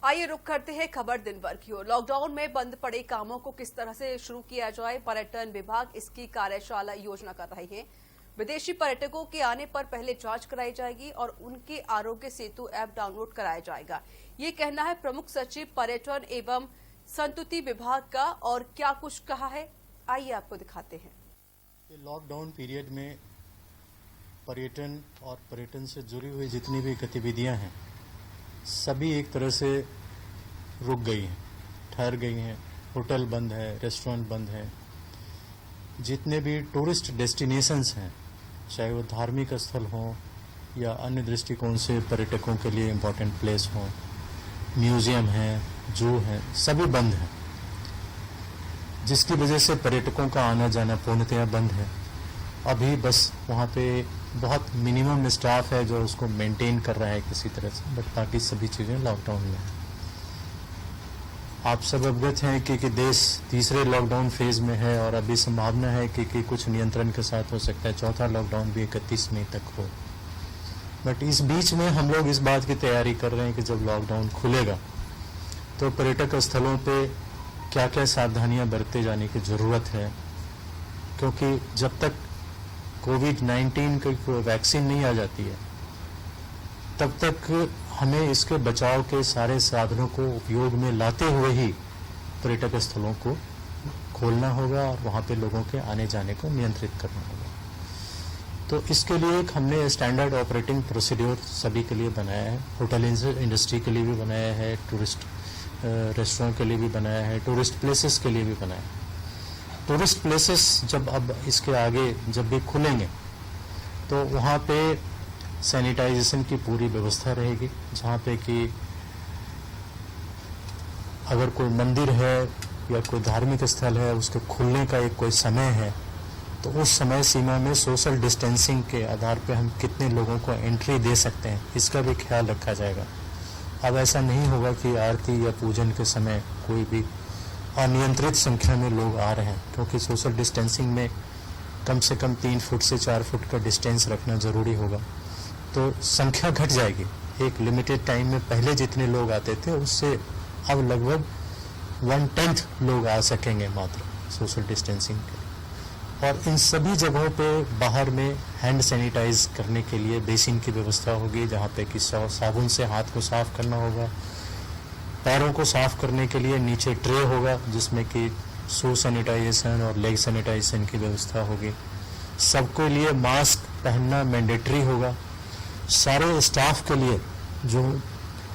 आइए रुक करते हैं खबर दिन भर की ओर। लॉकडाउन में बंद पड़े कामों को किस तरह से शुरू किया जाए, पर्यटन विभाग इसकी कार्यशाला योजना कर रही है। विदेशी पर्यटकों के आने पर पहले जांच कराई जाएगी और उनके आरोग्य सेतु ऐप डाउनलोड कराया जाएगा। ये कहना है प्रमुख सचिव पर्यटन एवं संतुति विभाग का। और क्या कुछ कहा है, आइए आपको दिखाते हैं। लॉकडाउन पीरियड में पर्यटन और पर्यटन से जुड़ी हुई जितनी भी गतिविधियां हैं सभी एक तरह से रुक गई हैं, ठहर गई हैं। होटल बंद है, रेस्टोरेंट बंद है। जितने भी टूरिस्ट डेस्टिनेशंस हैं, चाहे वो धार्मिक स्थल हों या अन्य दृष्टिकोण से पर्यटकों के लिए इम्पोर्टेंट प्लेस हों, म्यूजियम है, जू है, सभी बंद हैं, जिसकी वजह से पर्यटकों का आना जाना पूर्णतया बंद है। अभी बस वहाँ पे बहुत मिनिमम स्टाफ है जो उसको मेंटेन कर रहा है किसी तरह से, बट बाकी सभी चीज़ें लॉकडाउन में है। आप सब अवगत हैं कि देश तीसरे लॉकडाउन फेज में है और अभी संभावना है कि कुछ नियंत्रण के साथ हो सकता है चौथा लॉकडाउन भी 31 मई तक हो। बट इस बीच में हम लोग इस बात की तैयारी कर रहे हैं कि जब लॉकडाउन खुलेगा तो पर्यटक स्थलों पे क्या क्या सावधानियां बरते जाने की ज़रूरत है, क्योंकि जब तक कोविड-19 की वैक्सीन नहीं आ जाती है तब तक हमें इसके बचाव के सारे साधनों को उपयोग में लाते हुए ही पर्यटक स्थलों को खोलना होगा और वहाँ पे लोगों के आने जाने को नियंत्रित करना होगा। तो इसके लिए एक हमने स्टैंडर्ड ऑपरेटिंग प्रोसीड्योर सभी के लिए बनाया है। होटल इंडस्ट्री के लिए भी बनाया है, टूरिस्ट रेस्टोरेंट के लिए भी बनाया है, टूरिस्ट प्लेसेस के लिए भी बनाया है। टूरिस्ट प्लेसेस जब अब इसके आगे जब भी खुलेंगे तो वहाँ पे सैनिटाइजेशन की पूरी व्यवस्था रहेगी, जहाँ पे कि अगर कोई मंदिर है या कोई धार्मिक स्थल है उसके खुलने का एक कोई समय है तो उस समय सीमा में सोशल डिस्टेंसिंग के आधार पे हम कितने लोगों को एंट्री दे सकते हैं इसका भी ख्याल रखा जाएगा। अब ऐसा नहीं होगा कि आरती या पूजन के समय कोई भी अनियंत्रित संख्या में लोग आ रहे हैं, क्योंकि सोशल डिस्टेंसिंग में कम से कम 3 फुट से 4 फुट का डिस्टेंस रखना ज़रूरी होगा। तो संख्या घट जाएगी। एक लिमिटेड टाइम में पहले जितने लोग आते थे उससे अब लगभग 1/10 लोग आ सकेंगे मात्र सोशल डिस्टेंसिंग के। और इन सभी जगहों पे बाहर में हैंड सैनिटाइज करने के लिए बेसिन की व्यवस्था होगी, जहाँ पे कि साबुन से हाथ को साफ करना होगा। पैरों को साफ करने के लिए नीचे ट्रे होगा जिसमें कि शू सैनिटाइजेशन और लेग सैनिटाइजेशन की व्यवस्था होगी। सबके लिए मास्क पहनना मैंडेटरी होगा। सारे स्टाफ के लिए जो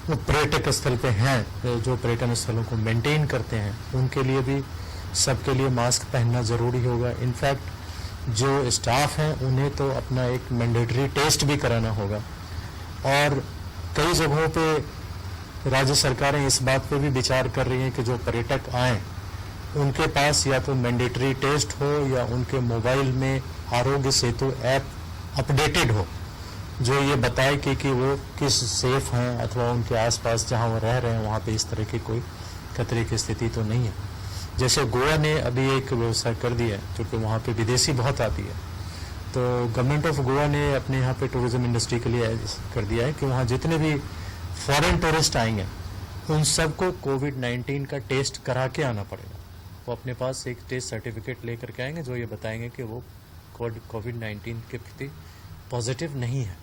पर्यटक स्थल पे हैं, जो पर्यटन स्थलों को मेंटेन करते हैं, उनके लिए भी सबके लिए मास्क पहनना ज़रूरी होगा। इनफैक्ट जो स्टाफ हैं उन्हें तो अपना एक मैंडेटरी टेस्ट भी कराना होगा। और कई जगहों पे राज्य सरकारें इस बात पे भी विचार कर रही हैं कि जो पर्यटक आएँ उनके पास या तो मैंडेटरी टेस्ट हो या उनके मोबाइल में आरोग्य सेतु ऐप अपडेटेड हो जो ये बताए कि वो किस सेफ हैं अथवा उनके आसपास जहां वो रह रहे हैं वहां पे इस तरह की कोई खतरे की स्थिति तो नहीं है। जैसे गोवा ने अभी एक व्यवस्था कर दी है, क्योंकि वहाँ पे विदेशी बहुत आती है, तो गवर्नमेंट ऑफ गोवा ने अपने यहाँ पे टूरिज्म इंडस्ट्री के लिए कर दिया है कि वहाँ जितने भी फॉरेन टूरिस्ट आएंगे उन सबको कोविड-19 का टेस्ट करा के आना पड़ेगा। वो अपने पास एक टेस्ट सर्टिफिकेट लेकर के आएंगे जो ये बताएंगे कि वो कोविड-19 के प्रति पॉजिटिव नहीं है।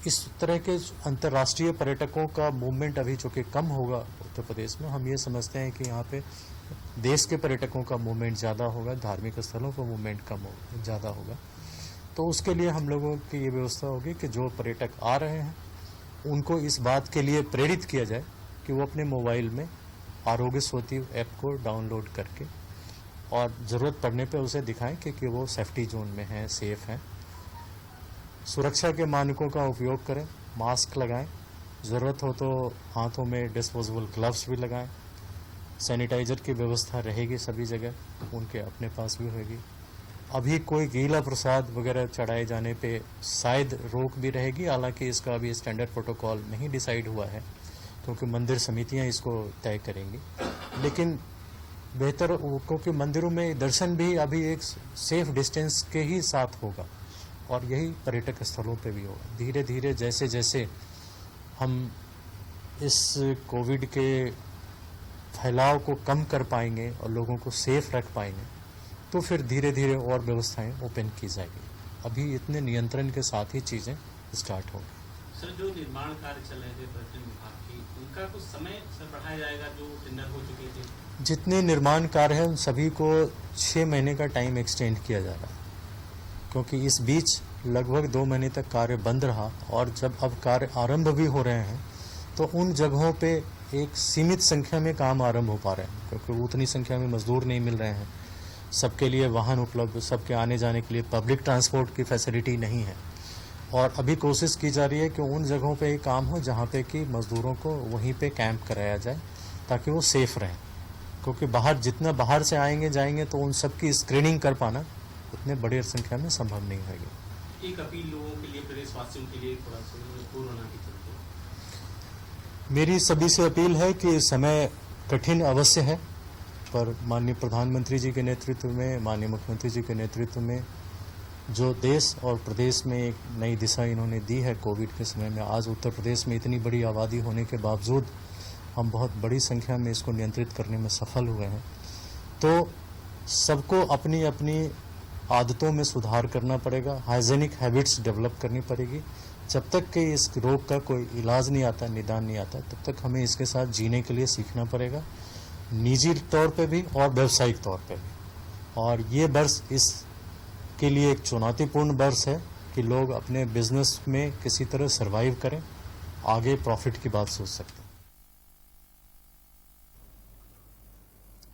इस तरह के अंतर्राष्ट्रीय पर्यटकों का मूवमेंट अभी चूँकि कम होगा उत्तर प्रदेश में, हम ये समझते हैं कि यहाँ पे देश के पर्यटकों का मूवमेंट ज़्यादा होगा, धार्मिक स्थलों का मूवमेंट ज़्यादा होगा। तो उसके लिए हम लोगों की ये व्यवस्था होगी कि जो पर्यटक आ रहे हैं उनको इस बात के लिए प्रेरित किया जाए कि वो अपने मोबाइल में आरोग्य सेतु ऐप को डाउनलोड करके और ज़रूरत पड़ने पे उसे दिखाएं कि वो सेफ्टी जोन में हैं, सेफ हैं। सुरक्षा के मानकों का उपयोग करें, मास्क लगाएं, ज़रूरत हो तो हाथों में डिस्पोजेबल ग्लव्स भी लगाएं। सैनिटाइज़र की व्यवस्था रहेगी सभी जगह, उनके अपने पास भी होगी। अभी कोई गीला प्रसाद वगैरह चढ़ाए जाने पे शायद रोक भी रहेगी, हालांकि इसका अभी स्टैंडर्ड प्रोटोकॉल नहीं डिसाइड हुआ है क्योंकि मंदिर समितियां इसको तय करेंगी। लेकिन बेहतर, क्योंकि मंदिरों में दर्शन भी अभी एक सेफ डिस्टेंस के ही साथ होगा और यही पर्यटक स्थलों पे भी होगा। धीरे धीरे जैसे जैसे हम इस कोविड के फैलाव को कम कर पाएंगे और लोगों को सेफ रख पाएंगे तो फिर धीरे धीरे और व्यवस्थाएं ओपन की जाएगी। अभी इतने नियंत्रण के साथ ही चीज़ें स्टार्ट होंगी। सर, जो निर्माण कार्य चल रहे थे पर्यटन विभाग की, उनका कुछ समय सर बढ़ाया जाएगा जो टेंडर हो चुके थे? जितने निर्माण कार्य हैं उन सभी को 6 महीने का टाइम एक्सटेंड किया जा रहा है, क्योंकि इस बीच लगभग 2 महीने तक कार्य बंद रहा और जब अब कार्य आरंभ भी हो रहे हैं तो उन जगहों पे एक सीमित संख्या में काम आरंभ हो पा रहे हैं, क्योंकि उतनी संख्या में मजदूर नहीं मिल रहे हैं, सबके लिए वाहन उपलब्ध, सबके आने जाने के लिए पब्लिक ट्रांसपोर्ट की फैसिलिटी नहीं है। और अभी कोशिश की जा रही है कि उन जगहों पे ही काम हो जहाँ पे कि मजदूरों को वहीं पे कैंप कराया जाए ताकि वो सेफ रहें, क्योंकि जितना बाहर से आएंगे जाएंगे तो उन सब की स्क्रीनिंग कर पाना उतने बड़ी संख्या में संभव नहीं होगी। एक अपील लोगों के लिए, प्रदेशवासियों के लिए, थोड़ा कोरोना के चलते मेरी सभी से अपील है कि समय कठिन अवश्य है, पर माननीय प्रधानमंत्री जी के नेतृत्व में, माननीय मुख्यमंत्री जी के नेतृत्व में जो देश और प्रदेश में एक नई दिशा इन्होंने दी है कोविड के समय में, आज उत्तर प्रदेश में इतनी बड़ी आबादी होने के बावजूद हम बहुत बड़ी संख्या में इसको नियंत्रित करने में सफल हुए हैं। तो सबको अपनी अपनी आदतों में सुधार करना पड़ेगा, हाइजीनिक हैबिट्स डेवलप करनी पड़ेगी। जब तक कि इस रोग का कोई इलाज नहीं आता, निदान नहीं आता, तब तक हमें इसके साथ जीने के लिए सीखना पड़ेगा, निजी तौर पे भी और व्यावसायिक तौर पे भी। और ये वर्ष इसके लिए एक चुनौतीपूर्ण वर्ष है कि लोग अपने बिजनेस में किसी तरह सर्वाइव करें, आगे प्रॉफिट की बात सोच सकते हैं।